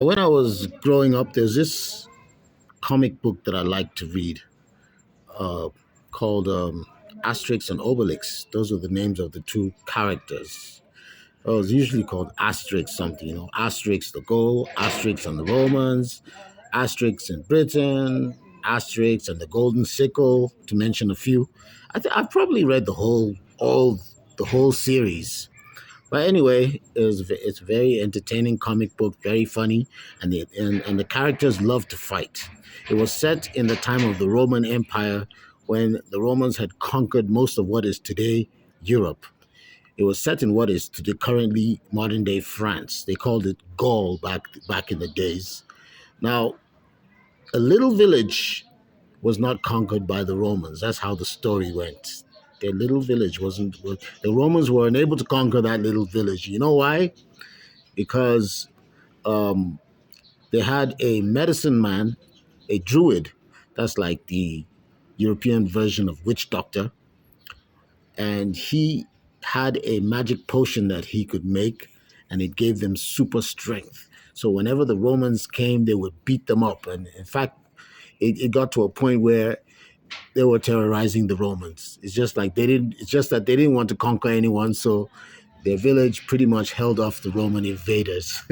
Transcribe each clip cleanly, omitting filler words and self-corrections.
When I was growing up, there's this comic book that I like to read uh, called Asterix and Obelix. Those are the names of the two characters. Oh, it's usually called Asterix something, Asterix the Gaul, Asterix and the Romans, Asterix in Britain, Asterix and the Golden Sickle, to mention a few. I've probably read the whole series. But anyway, it's a very entertaining comic book, very funny, and the characters love to fight. It was set in the time of the Roman Empire when the Romans had conquered most of what is today Europe. It was set in what is today currently modern day France. They called it Gaul back in the days. Now, a little village was not conquered by the Romans. That's how the story went. Their little village wasn't. The Romans were unable to conquer that little village. You know why? Because um, they had a medicine man, a druid. That's like the European version of witch doctor, and he had a magic potion that he could make, and it gave them super strength. So whenever the Romans came, they would beat them up. And in fact, it got to a point where they were terrorizing the Romans. It's just like they didn't. It's just that they didn't want to conquer anyone, so their village pretty much held off the Roman invaders.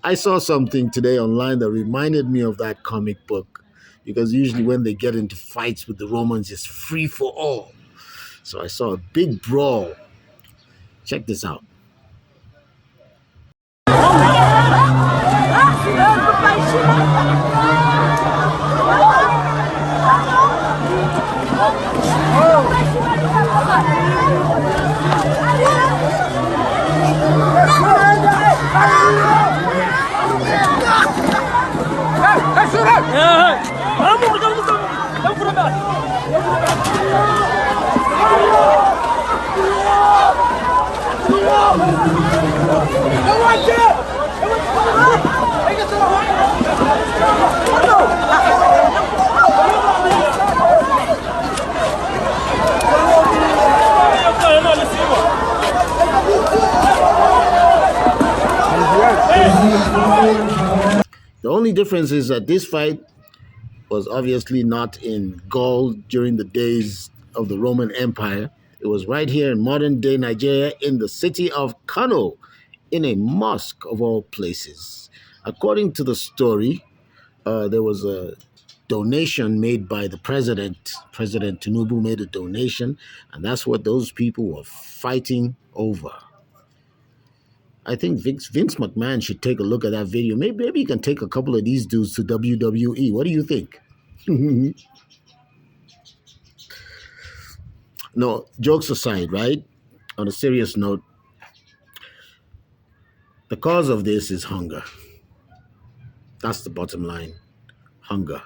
I saw something today online that reminded me of that comic book, because usually when they get into fights with the Romans, it's free for all. So I saw a big brawl. Check this out. The only difference is that this fight was obviously not in Gaul during the days of the Roman Empire. It was right here in modern day Nigeria in the city of Kano, in a mosque of all places. According to the story, there was a donation made by the president. President Tinubu made a donation, and that's what those people were fighting over. I think Vince McMahon should take a look at that video. Maybe he can take a couple of these dudes to WWE. What do you think? No, jokes aside, right? On a serious note, the cause of this is hunger. That's the bottom line. Hunger.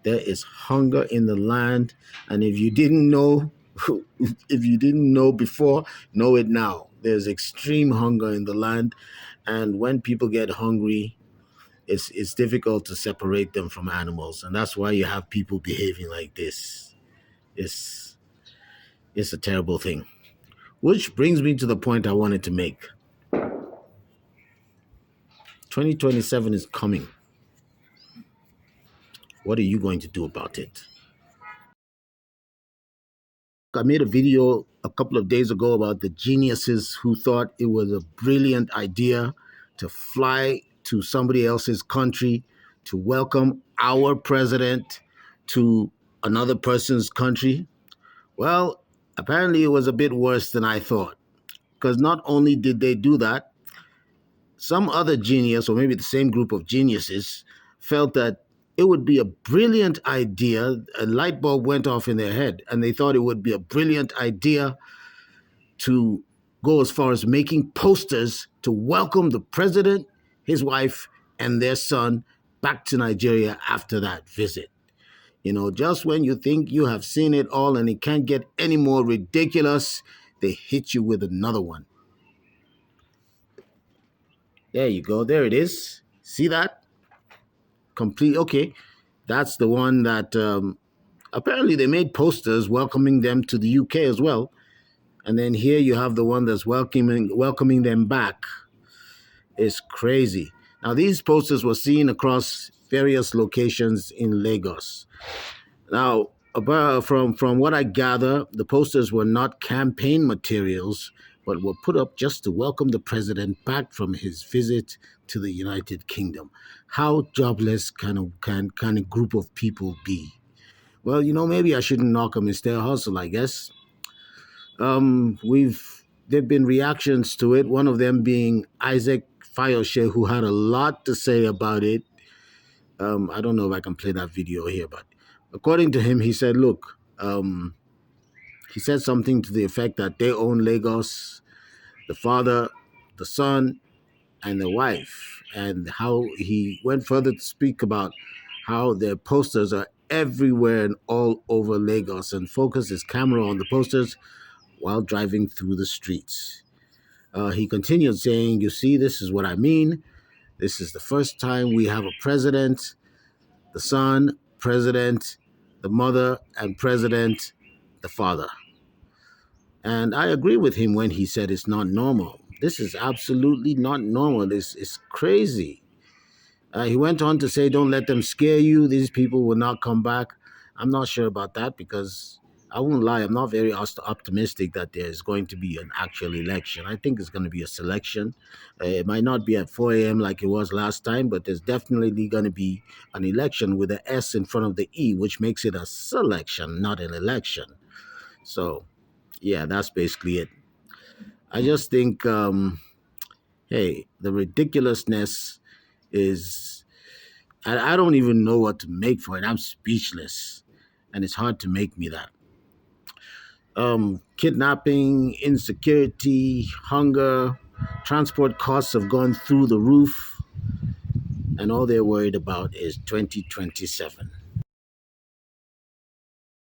There is hunger in the land, and if you didn't know, if you didn't know before, know it now. There's extreme hunger in the land, and when people get hungry, it's difficult to separate them from animals, and that's why you have people behaving like this. It's it's a terrible thing. Which brings me to the point I wanted to make. 2027 is coming. What are you going to do about it? I made a video a couple of days ago about the geniuses who thought it was a brilliant idea to fly to somebody else's country to welcome our president to another person's country. Well, apparently it was a bit worse than I thought. Because not only did they do that, some other genius, or maybe the same group of geniuses, felt that it would be a brilliant idea. A light bulb went off in their head, and they thought it would be a brilliant idea to go as far as making posters to welcome the president, his wife, and their son back to Nigeria after that visit. Just when you think you have seen it all and it can't get any more ridiculous, they hit you with another one. There you go. There it is. See that? Complete. Okay. That's the one that apparently they made posters welcoming them to the UK as well. And then here you have the one that's welcoming them back. It's crazy. Now, these posters were seen across various locations in Lagos. Now, from what I gather, the posters were not campaign materials, but were put up just to welcome the president back from his visit to the United Kingdom. How jobless can a group of people be? Well, maybe I shouldn't knock them. It's their hustle, I guess. We've There've been reactions to it. One of them being Isaac Fayoshe, who had a lot to say about it. I don't know if I can play that video here, but according to him, he said, "Look, he said something to the effect that they own Lagos, the father, the son, and the wife, and how he went further to speak about how their posters are everywhere and all over Lagos, and focus his camera on the posters while driving through the streets." He continued saying, "You see, this is what I mean. This is the first time we have a president, the son, president, the mother, and president, the father." And I agree with him when he said it's not normal. This is absolutely not normal. This is crazy. He went on to say, "Don't let them scare you. These people will not come back." I'm not sure about that because I won't lie, I'm not very optimistic that there's going to be an actual election. I think it's going to be a selection. It might not be at 4 a.m. like it was last time, but there's definitely going to be an election with an S in front of the E, which makes it a selection, not an election. So, yeah, that's basically it. I just think, hey, the ridiculousness is, I don't even know what to make for it. I'm speechless, and it's hard to make me that. Kidnapping, insecurity, hunger, transport costs have gone through the roof, and all they're worried about is 2027.